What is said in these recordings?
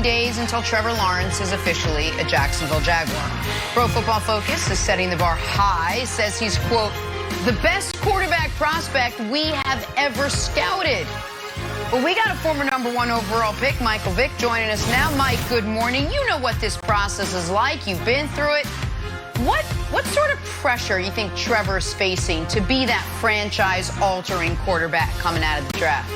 remaining days until Trevor Lawrence is officially a Jacksonville Jaguar. Pro Football Focus is setting the bar high, says he's, quote, the best quarterback prospect we have ever scouted. Well, we got a former #1 overall pick, Michael Vick, joining us now. Mike, good morning. You know what this process is like. You've been through it. What sort of pressure you think Trevor's facing to be that franchise-altering quarterback coming out of the draft?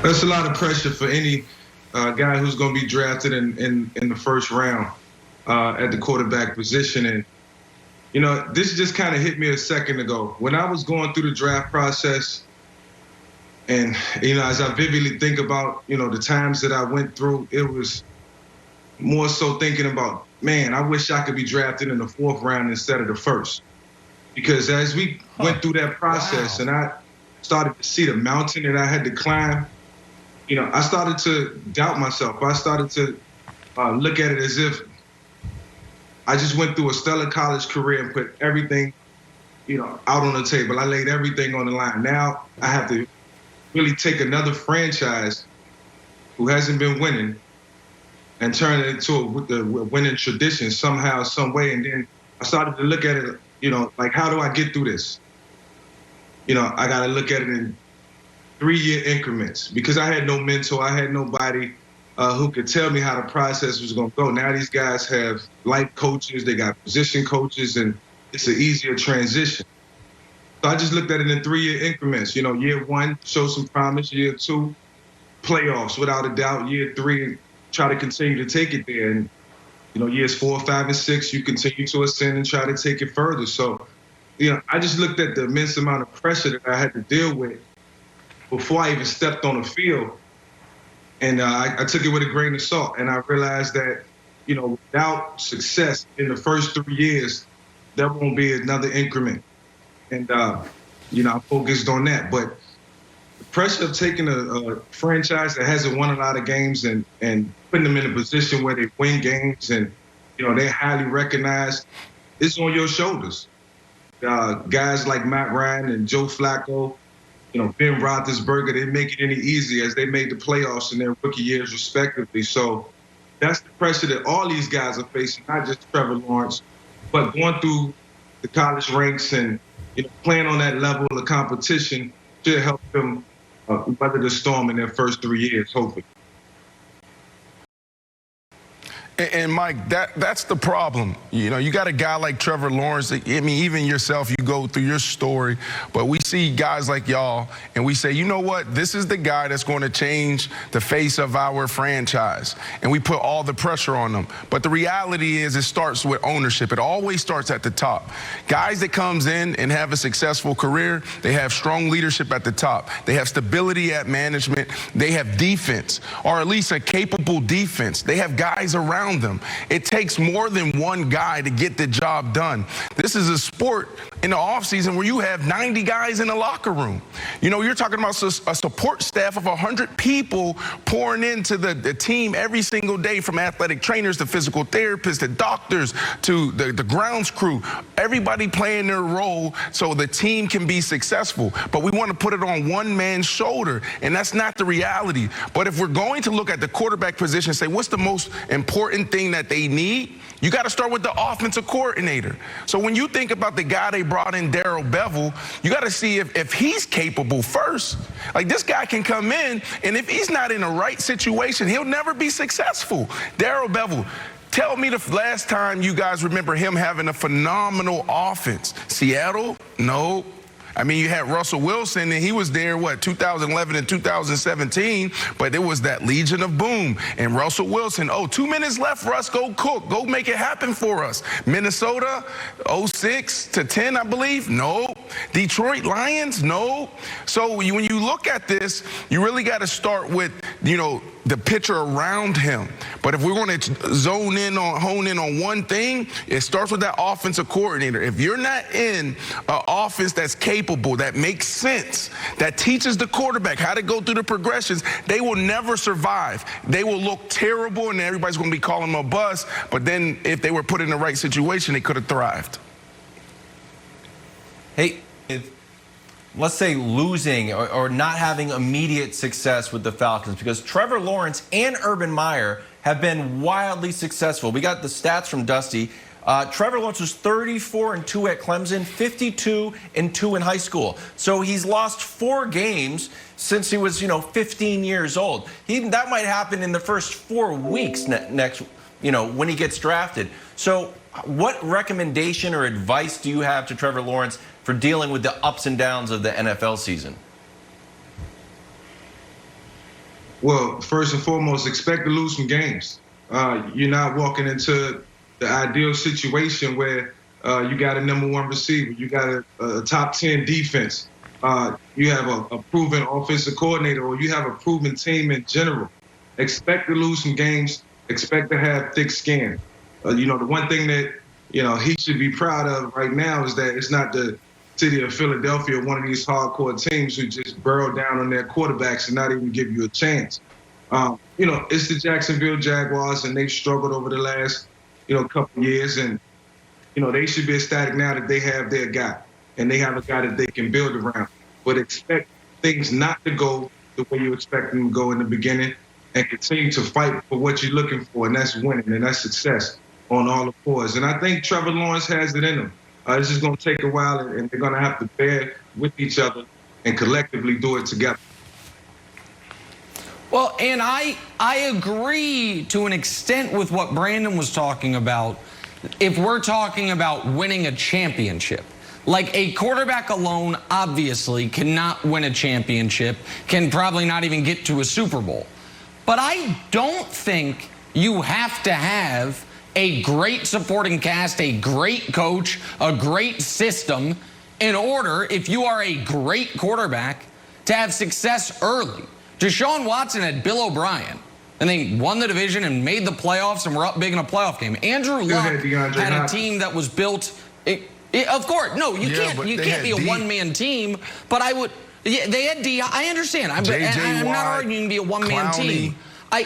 That's a lot of pressure for any guy who's going to be drafted in the first round at the quarterback position. And, you know, this just kind of hit me a second ago. When I was going through the draft process and, you know, as I vividly think about, you know, the times that I went through, it was more so thinking about, man, I wish I could be drafted in the 4th round instead of the 1st. Because as we went through that process and I started to see the mountain that I had to climb, you know, I started to doubt myself. I started to look at it as if I just went through a stellar college career and put everything, you know, out on the table. I laid everything on the line. Now I have to really take another franchise who hasn't been winning and turn it into a winning tradition somehow, some way. And then I started to look at it, you know, like, how do I get through this? You know, I got to look at it in 3-year increments because I had no mentor. I had nobody who could tell me how the process was going to go. Now these guys have life coaches, they got position coaches, and it's an easier transition. So I just looked at it in 3-year increments. You know, year 1, show some promise. Year 2, playoffs without a doubt. Year 3, try to continue to take it there. And, you know, years 4, 5, and 6, you continue to ascend and try to take it further. So, you know, I just looked at the immense amount of pressure that I had to deal with before I even stepped on the field. And I took it with a grain of salt. And I realized that, you know, without success in the first 3 years, there won't be another increment. And, you know, I focused on that. But the pressure of taking a franchise that hasn't won a lot of games and putting them in a position where they win games and, you know, they're highly recognized, it's on your shoulders. Guys like Matt Ryan and Joe Flacco, you know, Ben Roethlisberger, they didn't make it any easier as they made the playoffs in their rookie years respectively. So that's the pressure that all these guys are facing, not just Trevor Lawrence, but going through the college ranks and, you know, playing on that level of competition should help them weather the storm in their first 3 years, hopefully. And Mike, that's the problem. You know, you got a guy like Trevor Lawrence. I mean, even yourself, you go through your story, but we see guys like y'all, and we say, you know what? This is the guy that's going to change the face of our franchise. And we put all the pressure on them. But the reality is it starts with ownership. It always starts at the top. Guys that comes in and have a successful career, they have strong leadership at the top. They have stability at management. They have defense, or at least a capable defense. They have guys around them. It takes more than one guy to get the job done. This is a sport in the offseason where you have 90 guys in the locker room. You know, you're talking about a support staff of 100 people pouring into the team every single day, from athletic trainers to physical therapists to doctors to the grounds crew. Everybody playing their role so the team can be successful. But we want to put it on one man's shoulder, and that's not the reality. But if we're going to look at the quarterback position and say, what's the most important thing that they need, you got to start with the offensive coordinator. So when you think about the guy they brought in, Darrell Bevell, you got to see if he's capable first. Like, this guy can come in, and if he's not in the right situation, he'll never be successful. Darrell Bevell, tell me the last time you guys remember him having a phenomenal offense. Seattle? No. I mean, you had Russell Wilson, and he was there, 2011 and 2017, but it was that Legion of Boom. And Russell Wilson, 2 minutes left, Russ, go cook. Go make it happen for us. Minnesota, 06 to 10, I believe? No. Detroit Lions? No. So when you look at this, you really got to start with, you know, the pitcher around him. But if we're going to hone in on one thing, it starts with that offensive coordinator. If you're not in an offense that's capable, that makes sense, that teaches the quarterback how to go through the progressions, they will never survive. They will look terrible, and everybody's going to be calling them a bust. But then if they were put in the right situation, they could have thrived. Hey, let's say, losing or not having immediate success with the Falcons? Because Trevor Lawrence and Urban Meyer have been wildly successful. We got the stats from Dusty. Trevor Lawrence was 34-2 at Clemson, 52-2 in high school. So he's lost 4 games since he was, 15 years old. That might happen in the first 4 weeks next, when he gets drafted. So what recommendation or advice do you have to Trevor Lawrence for dealing with the ups and downs of the NFL season? Well, first and foremost, expect to lose some games. You're not walking into the ideal situation where you got a #1 receiver, you got a top 10 defense, you have a proven offensive coordinator, or you have a proven team in general. Expect to lose some games. Expect to have thick skin. The one thing that he should be proud of right now is that it's not the city of Philadelphia, one of these hardcore teams who just burrow down on their quarterbacks and not even give you a chance. It's the Jacksonville Jaguars, and they've struggled over the last couple years, and they should be ecstatic now that they have their guy, and they have a guy that they can build around. But expect things not to go the way you expect them to go in the beginning, and continue to fight for what you're looking for, and that's winning, and that's success on all the fours. And I think Trevor Lawrence has it in him. It's just going to take a while, and they're going to have to bear with each other and collectively do it together. Well, and I agree to an extent with what Brandon was talking about. If we're talking about winning a championship, like a quarterback alone obviously cannot win a championship, can probably not even get to a Super Bowl. But I don't think you have to have a great supporting cast, a great coach, a great system in order, if you are a great quarterback, to have success early. Deshaun Watson had Bill O'Brien, and they won the division and made the playoffs and were up big in a playoff game. Andrew Luck had a team that was built. Of course, no, you can't be a one-man team. But I would. Yeah, they had D. I understand. I'm not arguing to be a one-man team. I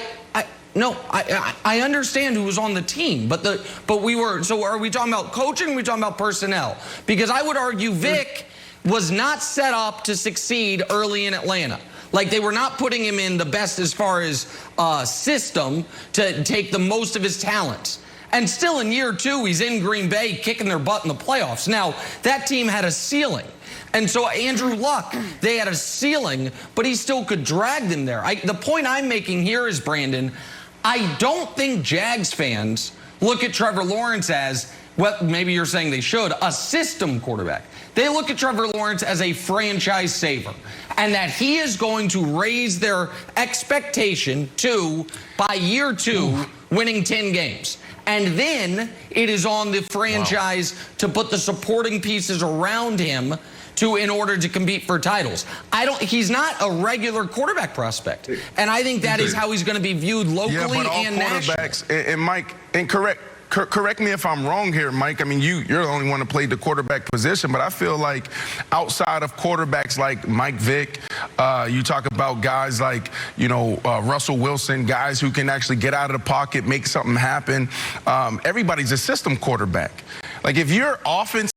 understand who was on the team, but we were. So are we talking about coaching? Or are we talking about personnel? Because I would argue Vic was not set up to succeed early in Atlanta. Like, they were not putting him in the best as far as system to take the most of his talents. And still in year 2, he's in Green Bay kicking their butt in the playoffs. Now, that team had a ceiling. And so Andrew Luck, they had a ceiling, but he still could drag them there. The point I'm making here is, Brandon, I don't think Jags fans look at Trevor Lawrence as, well, maybe you're saying they should, a system quarterback. They look at Trevor Lawrence as a franchise saver, and that he is going to raise their expectation to, by year 2, winning 10 games. And then it is on the franchise to put the supporting pieces around him in order to compete for titles. He's not a regular quarterback prospect. And I think that is how he's going to be viewed locally and nationally. And Mike, and correct me if I'm wrong here, Mike. I mean, you're the only one to play the quarterback position, but I feel like outside of quarterbacks like Mike Vick, you talk about guys like, Russell Wilson, guys who can actually get out of the pocket, make something happen. Everybody's a system quarterback. Like, if your offense